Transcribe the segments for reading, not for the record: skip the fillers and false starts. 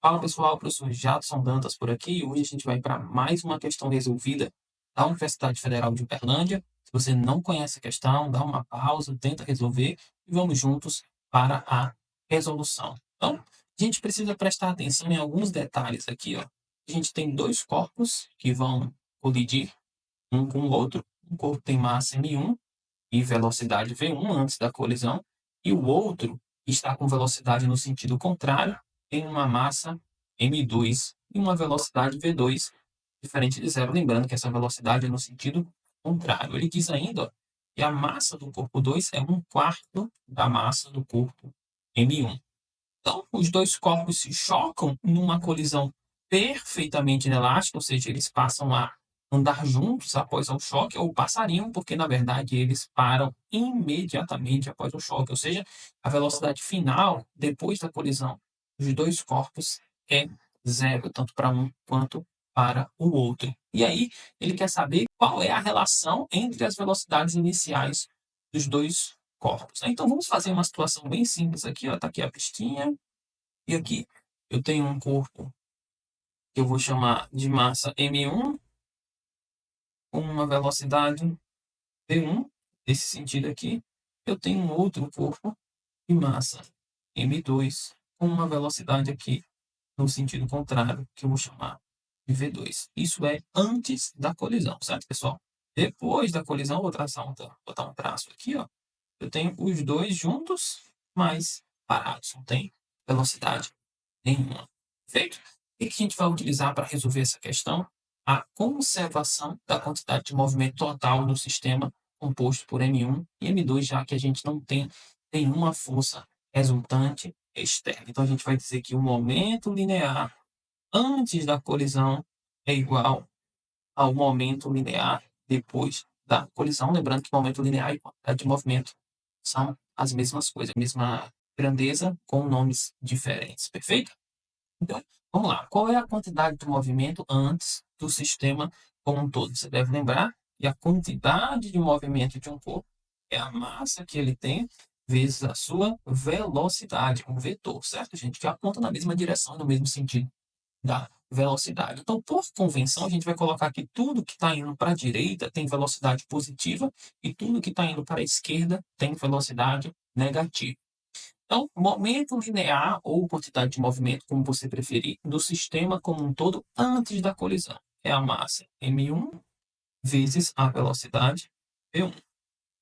Fala pessoal, professor Jadson Dantas por aqui e hoje a gente vai para mais uma questão resolvida da Universidade Federal de Uberlândia. Se você não conhece a questão, dá uma pausa, tenta resolver e vamos juntos para a resolução. Então, a gente precisa prestar atenção em alguns detalhes aqui, ó. A gente tem dois corpos que vão colidir um com o outro. Um corpo tem massa m1 e velocidade v1 antes da colisão, e o outro está com velocidade no sentido contrário, tem uma massa m2 e uma velocidade v2 diferente de zero. Lembrando que essa velocidade é no sentido contrário. Ele diz ainda ó, que a massa do corpo 2 é 1/4 da massa do corpo m1. Então, os dois corpos se chocam numa colisão perfeitamente inelástica, ou seja, eles passam a andar juntos após o choque, ou passariam, porque na verdade eles param imediatamente após o choque, ou seja, a velocidade final depois da colisão dos dois corpos é zero, tanto para um quanto para o outro. E aí, ele quer saber qual é a relação entre as velocidades iniciais dos dois corpos. Então, vamos fazer uma situação bem simples aqui, ó. Tá aqui a pistinha, e aqui eu tenho um corpo que eu vou chamar de massa m1 com uma velocidade v1, nesse sentido aqui. Eu tenho um outro corpo de massa m2 com uma velocidade aqui no sentido contrário, que eu vou chamar de v2. Isso é antes da colisão, certo, pessoal? Depois da colisão, vou traçar botar um traço aqui, ó. Eu tenho os dois juntos, mas parados, não tem velocidade nenhuma. Perfeito? O que a gente vai utilizar para resolver essa questão? A conservação da quantidade de movimento total do sistema composto por M1 e M2, já que a gente não tem nenhuma força resultante externa. Então, a gente vai dizer que o momento linear antes da colisão é igual ao momento linear depois da colisão. Lembrando que momento linear e quantidade de movimento são as mesmas coisas, a mesma grandeza com nomes diferentes. Perfeito? Então, vamos lá. Qual é a quantidade de movimento antes do sistema como um todo? Você deve lembrar que a quantidade de movimento de um corpo é a massa que ele tem vezes a sua velocidade, um vetor, certo, gente? Que aponta na mesma direção, no mesmo sentido da velocidade. Então, por convenção, a gente vai colocar que tudo que está indo para a direita tem velocidade positiva e tudo que está indo para a esquerda tem velocidade negativa. Então, momento linear ou quantidade de movimento, como você preferir, do sistema como um todo antes da colisão. É a massa m1 vezes a velocidade v1,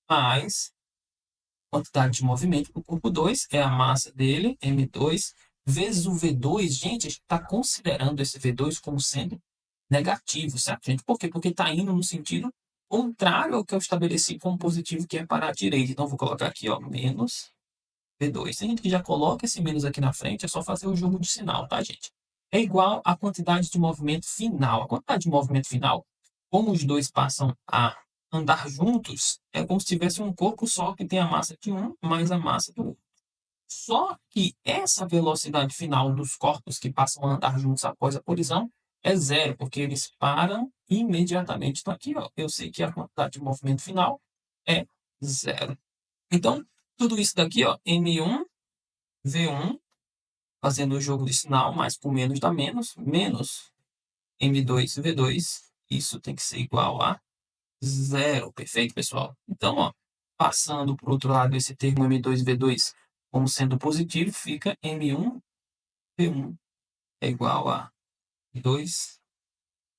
mais quantidade de movimento do corpo 2, é a massa dele, m2, vezes o v2. Gente, a gente está considerando esse v2 como sendo negativo, certo, gente? Por quê? Porque está indo no sentido contrário ao que eu estabeleci como positivo, que é para a direita. Então, vou colocar aqui, ó, menos V2. Tem gente que já coloca esse menos aqui na frente, é só fazer o jogo de sinal, tá, gente? É igual à quantidade de movimento final. A quantidade de movimento final, como os dois passam a andar juntos, é como se tivesse um corpo só que tem a massa de um mais a massa do outro. Só que essa velocidade final dos corpos que passam a andar juntos após a colisão é zero, porque eles param imediatamente. Então, aqui, ó, eu sei que a quantidade de movimento final é zero. Então, tudo isso daqui, ó, M1, V1, fazendo o jogo de sinal, mais por menos dá menos, menos M2, V2, isso tem que ser igual a zero. Perfeito, pessoal? Então, ó, passando para o outro lado esse termo M2, V2 como sendo positivo, fica M1, V1 é igual a 2,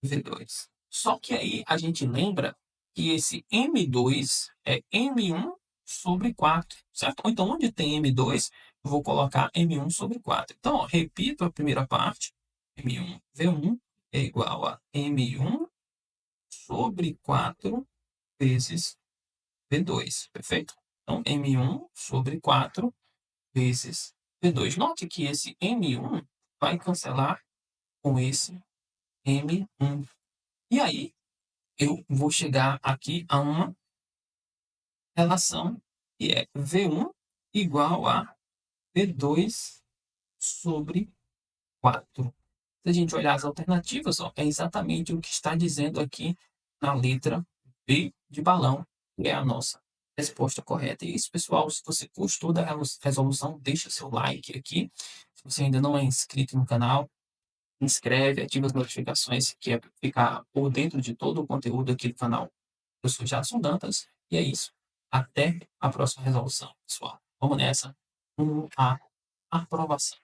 V2. Só que aí a gente lembra que esse M2 é M1 sobre 4, certo? Ou então, onde tem M2, eu vou colocar M1 sobre 4. Então, ó, repito a primeira parte. M1, V1 é igual a M1 sobre 4 vezes V2, perfeito? Então, M1 sobre 4 vezes V2. Note que esse M1 vai cancelar com esse M1. E aí, eu vou chegar aqui a uma relação que é V1 igual a V2 sobre 4. Se a gente olhar as alternativas, ó, é exatamente o que está dizendo aqui na letra B de balão, que é a nossa resposta correta. E isso, pessoal, se você gostou da resolução, deixa seu like aqui. Se Se você ainda não é inscrito no canal, inscreve, ativa as notificações, que é ficar por dentro de todo o conteúdo aqui do canal. Eu sou Jadson Dantas e é isso. Até a próxima resolução, pessoal. Vamos nessa. A aprovação.